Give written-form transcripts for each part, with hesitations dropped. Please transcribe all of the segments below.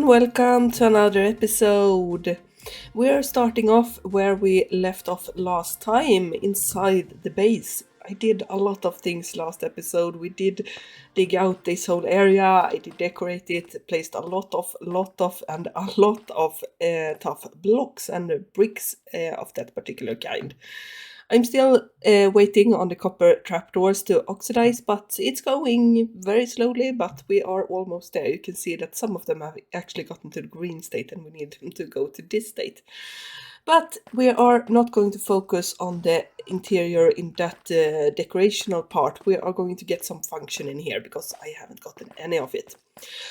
and welcome to another episode. We are starting off where we left off last time, inside the base. I did a lot of things last episode. We did dig out this whole area. I did decorate it, placed a lot of tough blocks and bricks of that particular kind. I'm still waiting on the copper trapdoors to oxidize, but it's going very slowly, but we are almost there. You can see that some of them have actually gotten to the green state and we need them to go to this state. But we are not going to focus on the interior in that decorational part. We are going to get some function in here because I haven't gotten any of it.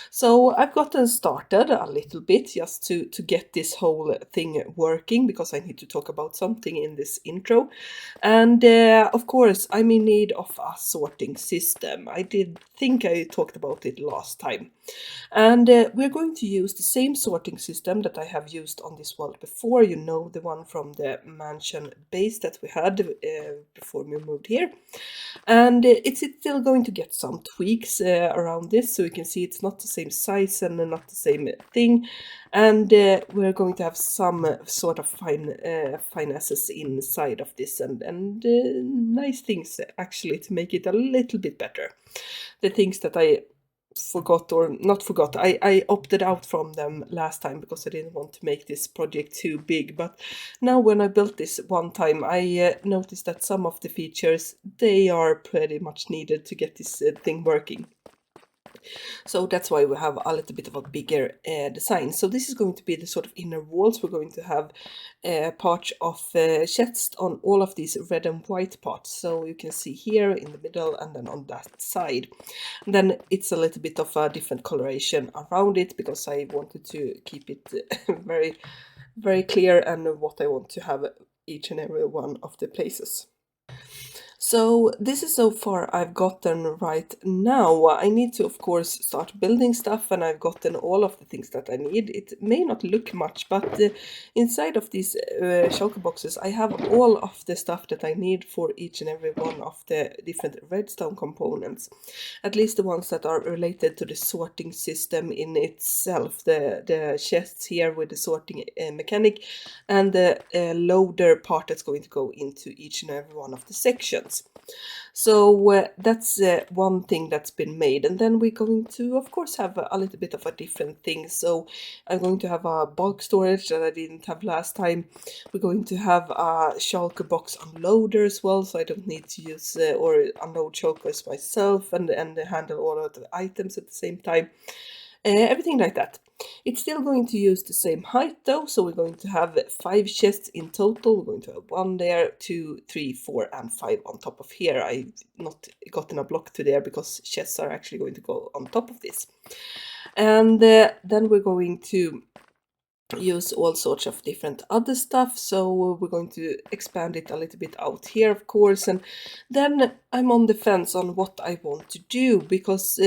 So I've gotten started a little bit just to get this whole thing working because I need to talk about something in this intro. And of course, I'm in need of a sorting system. I did think I talked about it last time. And we're going to use the same sorting system that I have used on this world before. You know, the one from the mansion base that we had before we moved here. And it's still going to get some tweaks around this, so you can see it's not the same size and not the same thing. And we're going to have some sort of finesses inside of this and nice things actually to make it a little bit better. The things that I forgot or not forgot, I opted out from them last time because I didn't want to make this project too big. But now when I built this one time, I noticed that some of the features, they are pretty much needed to get this thing working. So that's why we have a little bit of a bigger design. So this is going to be the sort of inner walls. We're going to have parts of chest on all of these red and white parts. So you can see here in the middle and then on that side. And then it's a little bit of a different coloration around it because I wanted to keep it very, very clear and what I want to have each and every one of the places. So this is so far I've gotten right now. I need to, of course, start building stuff, and I've gotten all of the things that I need. It may not look much, but inside of these shulker boxes, I have all of the stuff that I need for each and every one of the different redstone components. At least the ones that are related to the sorting system in itself. The chests here with the sorting mechanic, and the loader part that's going to go into each and every one of the sections. So that's one thing that's been made, and then we're going to, of course, have a little bit of a different thing. So I'm going to have a bulk storage that I didn't have last time. We're going to have a shulker box unloader as well, so I don't need to use or unload shulkers myself and handle all of the items at the same time. Everything like that. It's still going to use the same height though, so we're going to have 5 chests in total. We're going to have 1 there, 2, 3, 4 and 5 on top of here. I've not gotten a block to there because chests are actually going to go on top of this. And then we're going to use all sorts of different other stuff, so we're going to expand it a little bit out here, of course. And then I'm on the fence on what I want to do, because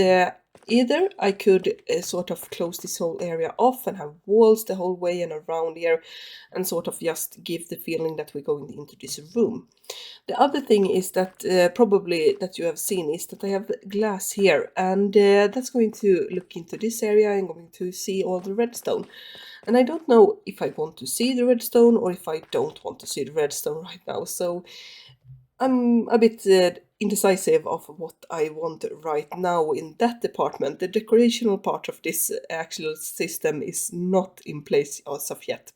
either I could sort of close this whole area off and have walls the whole way and around here and sort of just give the feeling that we're going into this room. The other thing is that probably that you have seen is that I have glass here, and that's going to look into this area and going to see all the redstone. And I don't know if I want to see the redstone or if I don't want to see the redstone right now. So I'm a bit indecisive of what I want right now in that department. The decorational part of this actual system is not in place as of yet.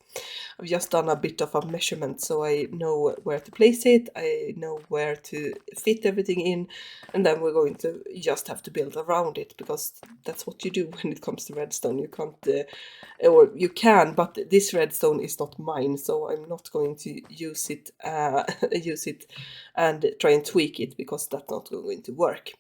I've just done a bit of a measurement, so I know where to place it, I know where to fit everything in, and then we're going to just have to build around it, because that's what you do when it comes to redstone. You can't, or you can, but this redstone is not mine, so I'm not going to use it, and try and tweak it, because that's not going to work.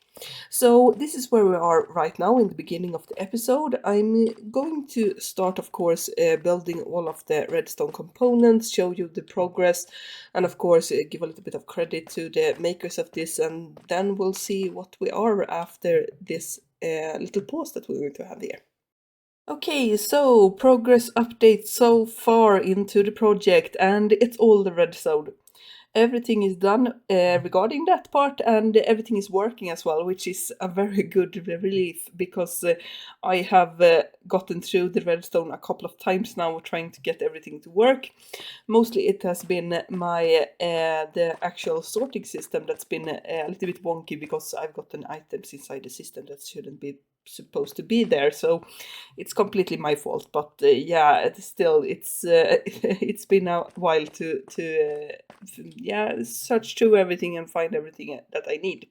So this is where we are right now in the beginning of the episode. I'm going to start, of course, building all of the redstone components, show you the progress, and of course give a little bit of credit to the makers of this, and then we'll see what we are after this little pause that we're going to have here. Okay, so progress update so far into the project, and it's all the redstone. everything is done regarding that part, and everything is working as well, which is a very good relief, because I have gotten through the redstone a couple of times now trying to get everything to work. Mostly it has been my the actual sorting system that's been a little bit wonky, because I've gotten items inside the system that shouldn't be supposed to be there, so it's completely my fault. But yeah, it's been a while to yeah, search through everything and find everything that I need.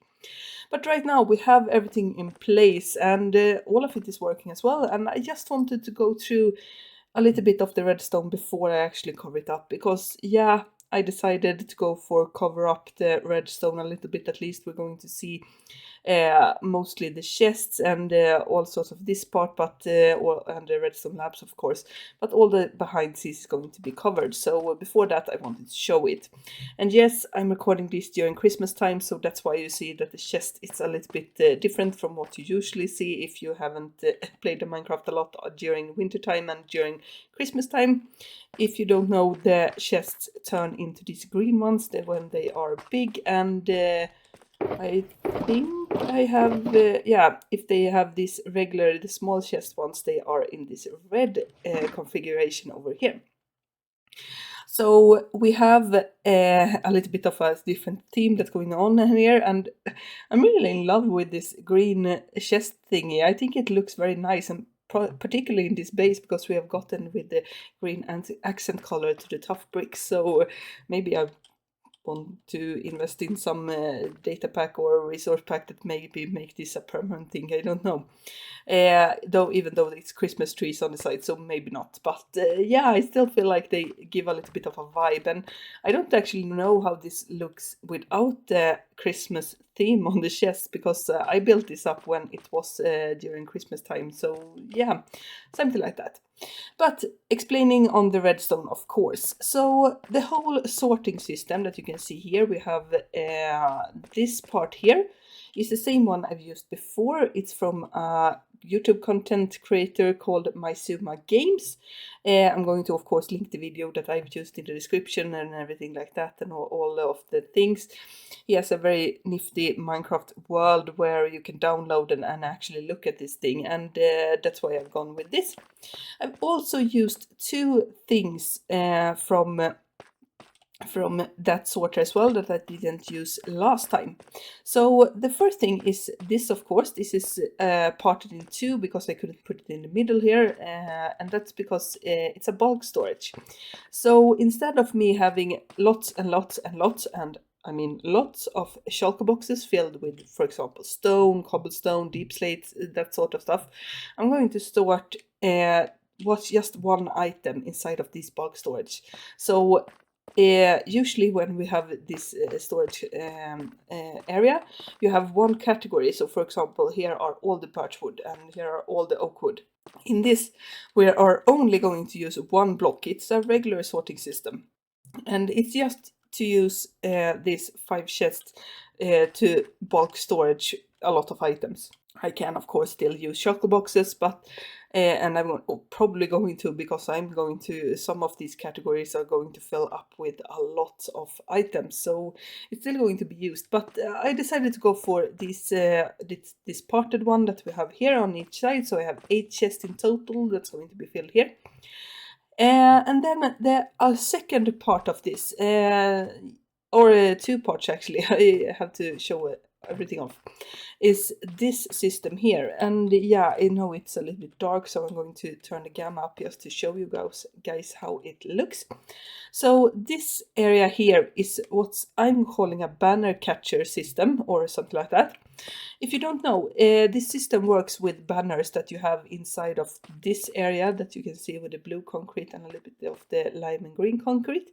But right now we have everything in place, and all of it is working as well. And I just wanted to go through a little bit of the redstone before I actually cover it up, because yeah, I decided to go for cover up the redstone a little bit. At least we're going to see mostly the chests and all sorts of this part, but and the redstone labs, of course, but all the behind scenes is going to be covered. So before that, I wanted to show it. And yes, I'm recording this during Christmas time, so that's why you see that the chest is a little bit different from what you usually see if you haven't played the Minecraft a lot during winter time and during Christmas time. If you don't know, the chests turn into these green ones when they are big, and I think I have, yeah, if they have this regular, the small chest ones, they are in this red configuration over here. So we have a little bit of a different theme that's going on here, and I'm really in love with this green chest thingy. I think it looks very nice, and particularly in this base, because we have gotten with the green accent color to the tough bricks. So maybe I want to invest in some data pack or resource pack that maybe make this a permanent thing. I don't know. Though, even though it's Christmas trees on the side, so maybe not. But yeah, I still feel like they give a little bit of a vibe, and I don't actually know how this looks without the Christmas theme on the chest, because I built this up when it was during Christmas time. So yeah, something like that. But explaining on the redstone, of course. So the whole sorting system that you can see here, we have this part here is the same one I've used before. It's from a YouTube content creator called Maizuma Games. I'm going to, of course, link the video that I've used in the description and everything like that, and all of the things. He has a very nifty Minecraft world where you can download and actually look at this thing, and that's why I've gone with this. I've also used two things from that sorter as well that I didn't use last time. So the first thing is this, of course. This is parted in two because I couldn't put it in the middle here, and that's because it's a bulk storage. So instead of me having lots and lots and lots, and I mean lots of shulker boxes filled with, for example, stone, cobblestone, deep slates, that sort of stuff, I'm going to store what's just one item inside of this bulk storage. So usually when we have this storage area, you have one category. So for example, here are all the birch wood and here are all the oak wood. In this, we are only going to use one block. It's a regular sorting system, and it's just to use these 5 chests to bulk storage a lot of items. I can, of course, still use shulker boxes, but and I'm probably going to, because some of these categories are going to fill up with a lot of items, so it's still going to be used. But I decided to go for this parted one that we have here on each side, so I have 8 chests in total that's going to be filled here. And then the second part of this, or 2 parts actually, I have to show everything off, is this system here. And yeah, I know it's a little bit dark, so I'm going to turn the gamma up just to show you guys how it looks. So this area here is what I'm calling a banner catcher system, or something like that. If you don't know, this system works with banners that you have inside of this area that you can see with the blue concrete and a little bit of the lime and green concrete.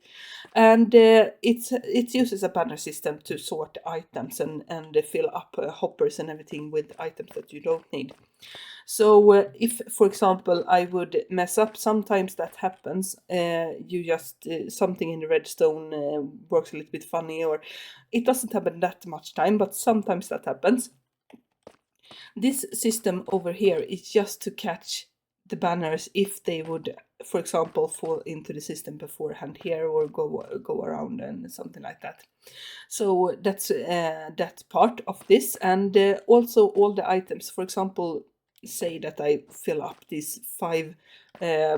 And it uses a banner system to sort items and fill up hoppers and everything with items that you don't need. So if, for example, I would mess up, sometimes that happens. You just, something in the redstone works a little bit funny, or it doesn't happen that much time, but sometimes that happens. This system over here is just to catch the banners if they would, for example, fall into the system beforehand here or go around and something like that. So that's that part of this, and also all the items. For example, say that I fill up these 5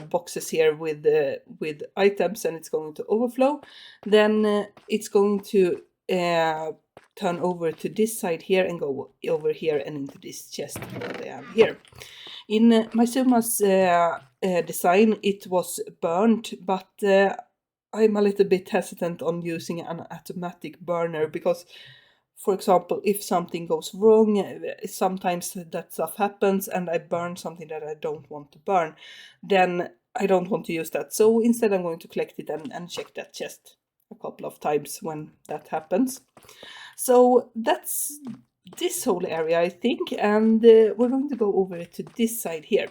boxes here with items, and it's going to overflow. Then it's going to turn over to this side here and go over here and into this chest that I have here. In Maizuma's design, it was burnt, but I'm a little bit hesitant on using an automatic burner because, for example, if something goes wrong, sometimes that stuff happens and I burn something that I don't want to burn, then I don't want to use that. So instead I'm going to collect it and check that chest a couple of times when that happens. So that's this whole area, I think, and we're going to go over to this side here,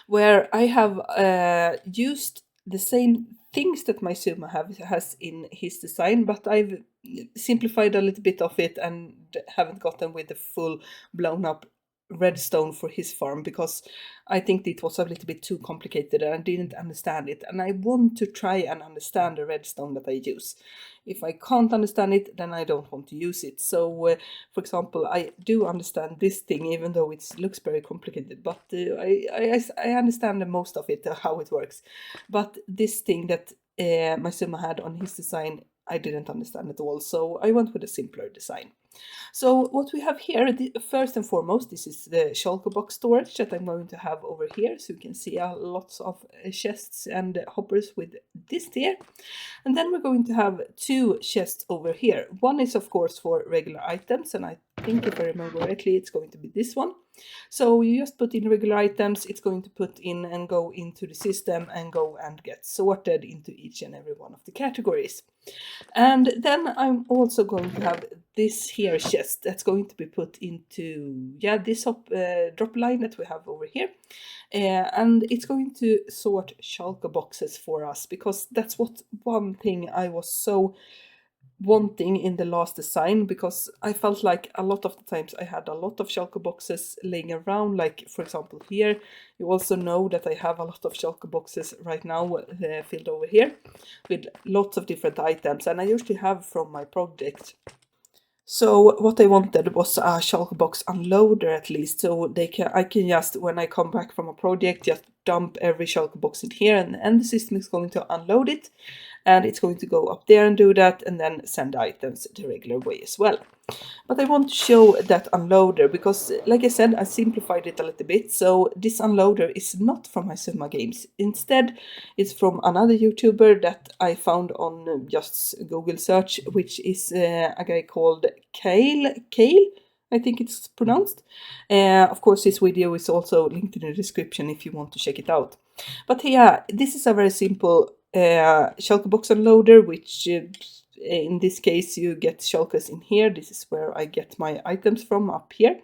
where I have used the same things that Maizuma has in his design, but I've simplified a little bit of it and haven't gotten with the full blown up redstone for his farm because I think it was a little bit too complicated and I didn't understand it, and I want to try and understand the redstone that I use. If I can't understand it, then I don't want to use it. So for example, I do understand this thing even though it looks very complicated, but I understand the most of it, how it works. But this thing that Maizuma had on his design, I didn't understand at all, so I went with a simpler design. So what we have here, first and foremost, this is the Shulker box storage that I'm going to have over here. So you can see lots of chests and hoppers with this here. And then we're going to have 2 chests over here. One is of course for regular items, and I think if I remember correctly, it's going to be this one. So you just put in regular items, it's going to put in and go into the system and go and get sorted into each and every one of the categories. And then I'm also going to have this here chest that's going to be put into, this drop line that we have over here. And it's going to sort shulker boxes for us, because that's what one thing I was so wanting in the last design, because I felt like a lot of the times I had a lot of shulker boxes laying around, like for example here. You also know that I have a lot of shulker boxes right now filled over here with lots of different items, and I usually have from my project. So what I wanted was a shulker box unloader at least, so I can just, when I come back from a project, just dump every shulker box in here, and the system is going to unload it, and it's going to go up there and do that, and then send items the regular way as well. But I want to show that unloader because, like I said, I simplified it a little bit. So this unloader is not from Maizuma Games. Instead, it's from another YouTuber that I found on just Google search, which is a guy called Kale. Kale, I think it's pronounced. Of course, his video is also linked in the description if you want to check it out. But yeah, this is a very simple shulker box unloader, which in this case you get shulkers in here. This is where I get my items from, up here.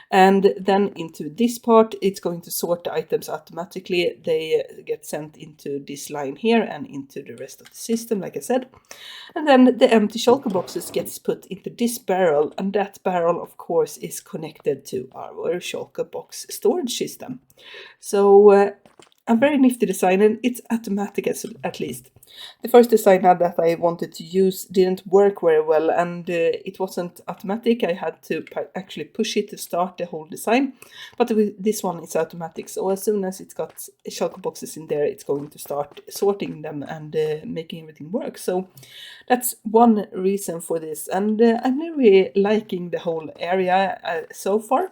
And then into this part, it's going to sort the items automatically. They get sent into this line here and into the rest of the system, like I said. And then the empty shulker boxes gets put into this barrel, and that barrel of course is connected to our shulker box storage system. So a very nifty design, and it's automatic at least. The first designer that I wanted to use didn't work very well, and it wasn't automatic. I had to actually push it to start the whole design, but this one is automatic. So as soon as it's got shulker boxes in there, it's going to start sorting them and making everything work. So that's one reason for this, and I'm really liking the whole area so far.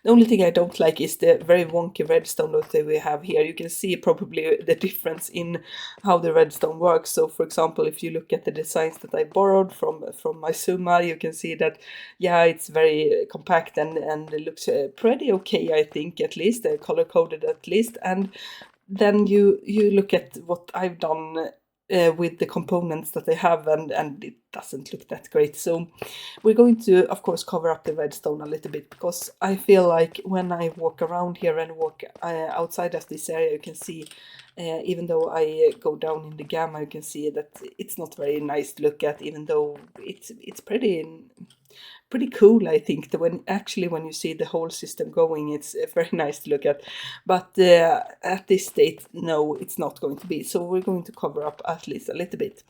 The only thing I don't like is the very wonky redstone that we have here. You can see probably the difference in how the redstone works. So for example, if you look at the designs that I borrowed from Maizuma, you can see that, yeah, it's very compact and it looks pretty okay, I think, at least, color-coded at least. And then you look at what I've done with the components that I have, and it doesn't look that great. So we're going to, of course, cover up the redstone a little bit, because I feel like when I walk around here and walk outside of this area, you can see, even though I go down in the gamma, you can see that it's not very nice to look at, even though it's pretty pretty cool, I think. When you see the whole system going, it's very nice to look at. But at this state, no, it's not going to be. So we're going to cover up at least a little bit.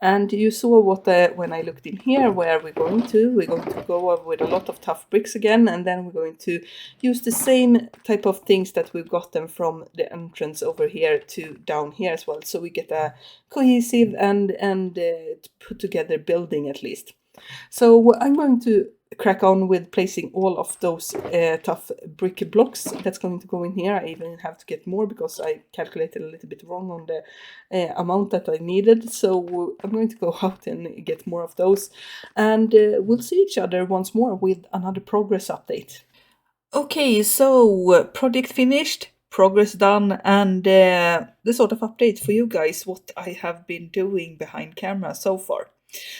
And you saw what when I looked in here, where we're going to. We're going to go over with a lot of tough bricks again, and then we're going to use the same type of things that we've gotten from the entrance over here to down here as well. So we get a cohesive and put together building at least. So I'm going to crack on with placing all of those tough brick blocks that's going to go in here. I even have to get more because I calculated a little bit wrong on the amount that I needed. So I'm going to go out and get more of those. And we'll see each other once more with another progress update. Okay, so project finished, progress done, and the sort of update for you guys what I have been doing behind camera so far.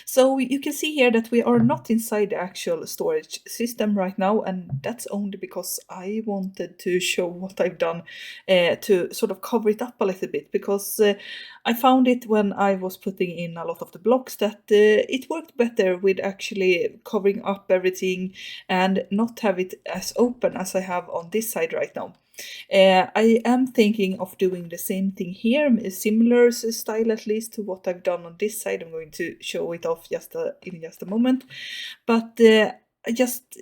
So you can see here that we are not inside the actual storage system right now, and that's only because I wanted to show what I've done to sort of cover it up a little bit, because I found it when I was putting in a lot of the blocks that it worked better with actually covering up everything and not have it as open as I have on this side right now. I am thinking of doing the same thing here, a similar style at least to what I've done on this side. I'm going to show it off in just a moment. But just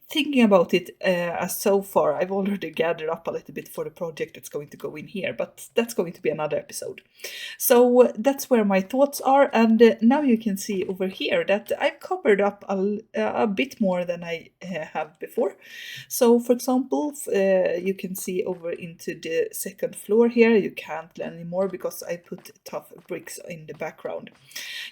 thinking about it as so far, I've already gathered up a little bit for the project that's going to go in here, but that's going to be another episode. So that's where my thoughts are, and now you can see over here that I've covered up a bit more than I have before. So for example, you can see over into the second floor here, you can't anymore because I put tough bricks in the background.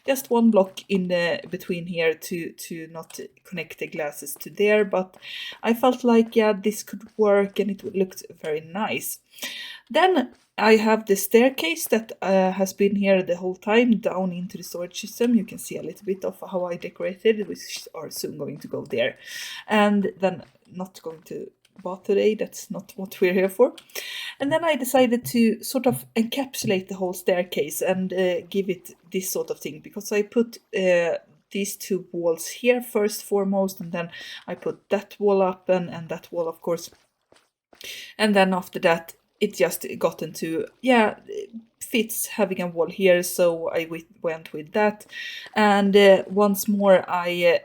Just one block in the between here to not connect the glasses to there, but I felt like, yeah, this could work and it looked very nice. Then I have the staircase that has been here the whole time down into the storage system. You can see a little bit of how I decorated, which are soon going to go there. And then not going to bath today, that's not what we're here for. And then I decided to sort of encapsulate the whole staircase and give it this sort of thing, because I put these two walls here first foremost, and then I put that wall up and that wall, of course. And then after that, it just got into, yeah, fits having a wall here, so I went with that. And once more I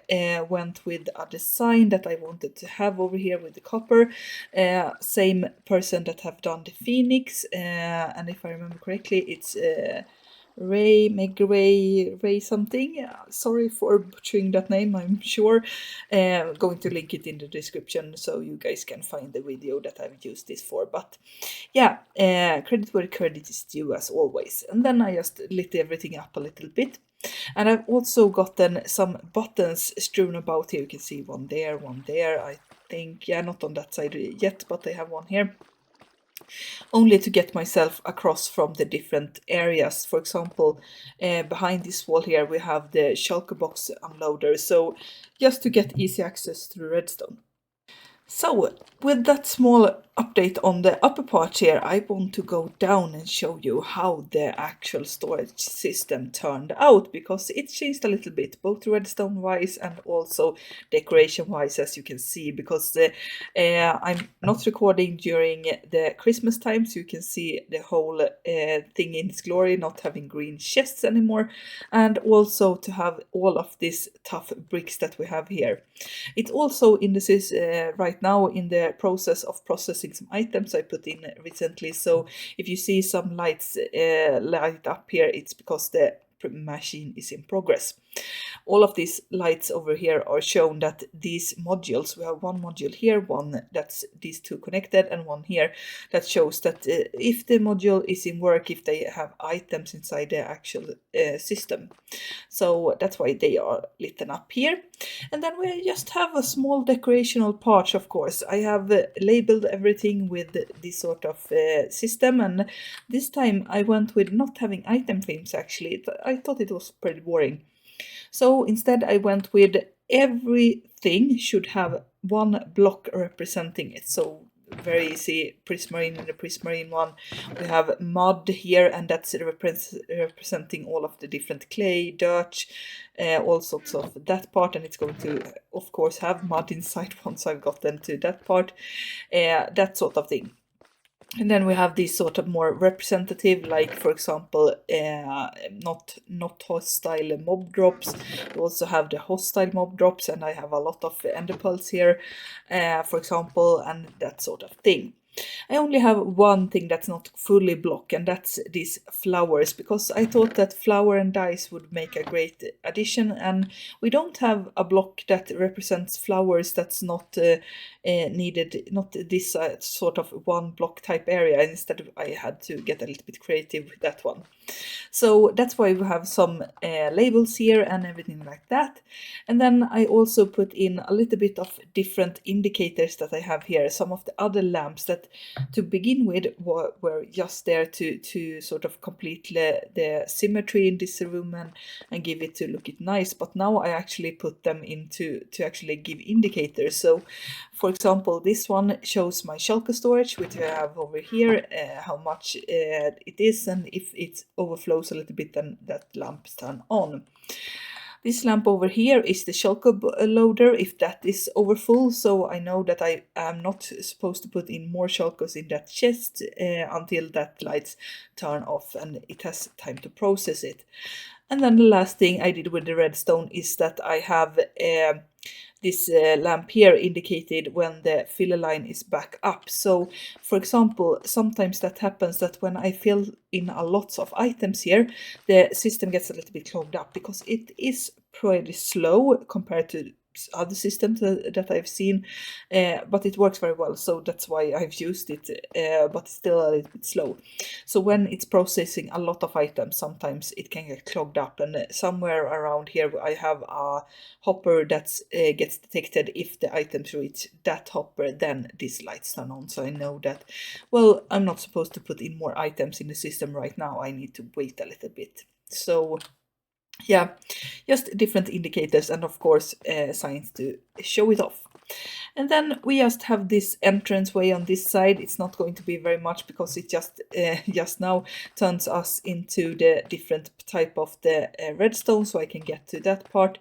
went with a design that I wanted to have over here with the copper. Same person that have done the phoenix, and if I remember correctly, it's MegRae something. Sorry for butchering that name, I'm sure. Going to link it in the description so you guys can find the video that I've used this for. But yeah, credit where credit is due as always. And then I just lit everything up a little bit. And I've also gotten some buttons strewn about here. You can see one there, I think. Yeah, not on that side yet, but I have one here. Only to get myself across from the different areas. For example, behind this wall here we have the Shulker box unloader, so just to get easy access to the redstone. So, with that small update on the upper part here, I want to go down and show you how the actual storage system turned out, because it changed a little bit, both redstone wise and also decoration wise, as you can see, because I'm not recording during the Christmas time, so you can see the whole thing in its glory, not having green chests anymore, and also to have all of these tough bricks that we have here. It's also in this is right now in the process of processing some items I put in recently. So if you see some lights light up here, it's because the machine is in progress. All of these lights over here are shown that these modules, we have one module here, one that's these two connected, and one here that shows that if the module is in work, if they have items inside the actual system. So that's why they are lit up here. And then we just have a small decorational part, of course. I have labeled everything with this sort of system, and this time I went with not having item frames actually. I thought it was pretty boring. So instead I went with everything should have one block representing it. So very easy prismarine in the prismarine one. We have mud here, and that's representing all of the different clay, dirt, all sorts of that part, and it's going to, of course, have mud inside once I've gotten to that part, that sort of thing. And then we have these sort of more representative, like for example, not hostile mob drops. We also have the hostile mob drops, and I have a lot of ender pearls here, for example, and that sort of thing. I only have one thing that's not fully block, and that's these flowers, because I thought that flower and dice would make a great addition, and we don't have a block that represents flowers that's not needed, not this sort of one block type area. Instead, I had to get a little bit creative with that one. So that's why we have some labels here and everything like that. And then I also put in a little bit of different indicators that I have here. Some of the other lamps that to begin with were just there to sort of complete the symmetry in this room and give it to look it nice. But now I actually put them into to actually give indicators. So for example, this one shows my Shulker storage, which I have over here, how much it is, and if it overflows a little bit, then that lamp turn on. This lamp over here is the Shulker loader, if that is overfull, so I know that I am not supposed to put in more Shulkers in that chest until that lights turn off and it has time to process it. And then the last thing I did with the redstone is that I have this lamp here indicated when the filler line is back up. So for example, sometimes that happens that when I fill in a lot of items here, the system gets a little bit clogged up because it is pretty slow compared to other systems that I've seen, but it works very well, so that's why I've used it, but it's still a little bit slow. So when it's processing a lot of items, sometimes it can get clogged up, and somewhere around here I have a hopper that gets detected. If the items reach that hopper, then these lights turn on, so I know that, well, I'm not supposed to put in more items in the system right now, I need to wait a little bit. So yeah, just different indicators, and of course signs to show it off. And then we just have this entrance way on this side. It's not going to be very much because it just now turns us into the different type of the redstone, so I can get to that part.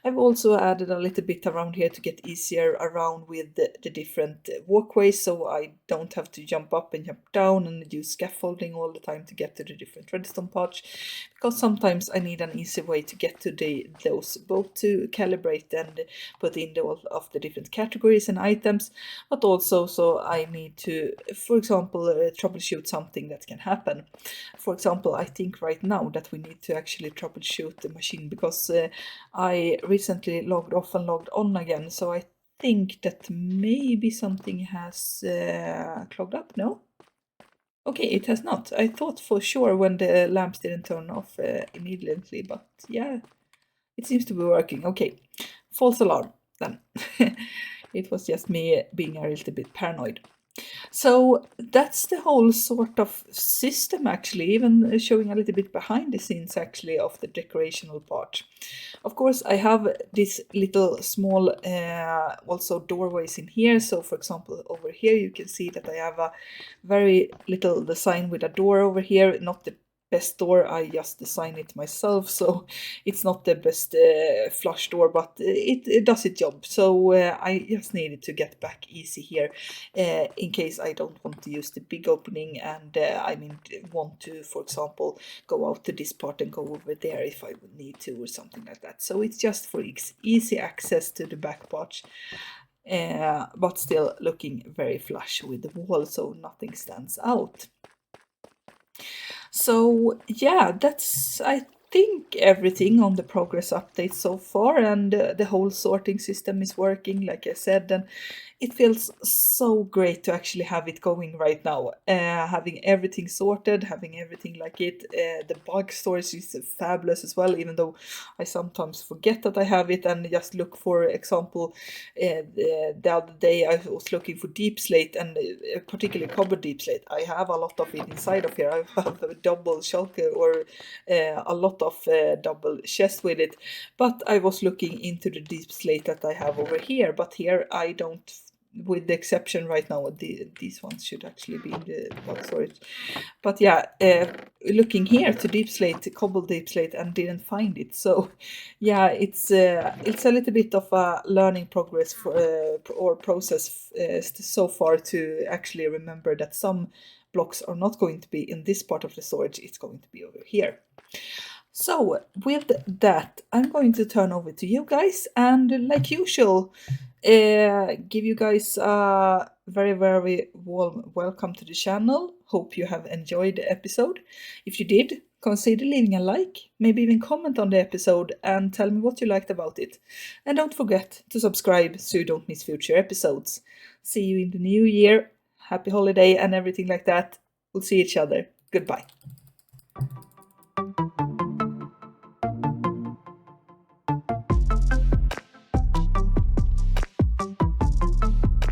I've also added a little bit around here to get easier around with the different walkways, so I don't have to jump up and jump down and use scaffolding all the time to get to the different redstone parts, because sometimes I need an easy way to get to those, both to calibrate and put in all of the different categories and items, but also so I need to, for example, troubleshoot something that can happen. For example, I think right now that we need to actually troubleshoot the machine, because I recently logged off and logged on again, so I think that maybe something has clogged up. No? Okay, it has not. I thought for sure when the lamps didn't turn off immediately, but yeah, it seems to be working. Okay, false alarm then. It was just me being a little bit paranoid. So that's the whole sort of system, actually, even showing a little bit behind the scenes actually of the decorational part. Of course, I have this little small also doorways in here. So for example, over here you can see that I have a very little design with a door over here, not the best door, I just designed it myself, so it's not the best flush door, but it does its job. So I just needed to get back easy here in case I don't want to use the big opening, and I want to, for example, go out to this part and go over there if I would need to, or something like that. So it's just for easy access to the back part. But still looking very flush with the wall, so nothing stands out. So yeah, that's, I think, everything on the progress update so far, and the whole sorting system is working, like I said, and it feels so great to actually have it going right now. Having everything sorted, having everything like it. The bug storage is fabulous as well, even though I sometimes forget that I have it and just look, for example, the other day I was looking for deep slate, and particularly copper deep slate. I have a lot of it inside of here. I have a double shulker, or a lot of double chest with it, but I was looking into the deep slate that I have over here, but here I don't with the exception right now, these ones should actually be in the block storage. But yeah, looking here to deep slate, cobble deep slate, and didn't find it. So yeah, it's a little bit of a learning progress or process so far to actually remember that some blocks are not going to be in this part of the storage, it's going to be over here. So with that, I'm going to turn over to you guys, and like usual, give you guys a very, very warm welcome to the channel. Hope you have enjoyed the episode. If you did, consider leaving a like, maybe even comment on the episode and tell me what you liked about it. And don't forget to subscribe so you don't miss future episodes. See you in the new year. Happy holiday and everything like that. We'll see each other. Goodbye.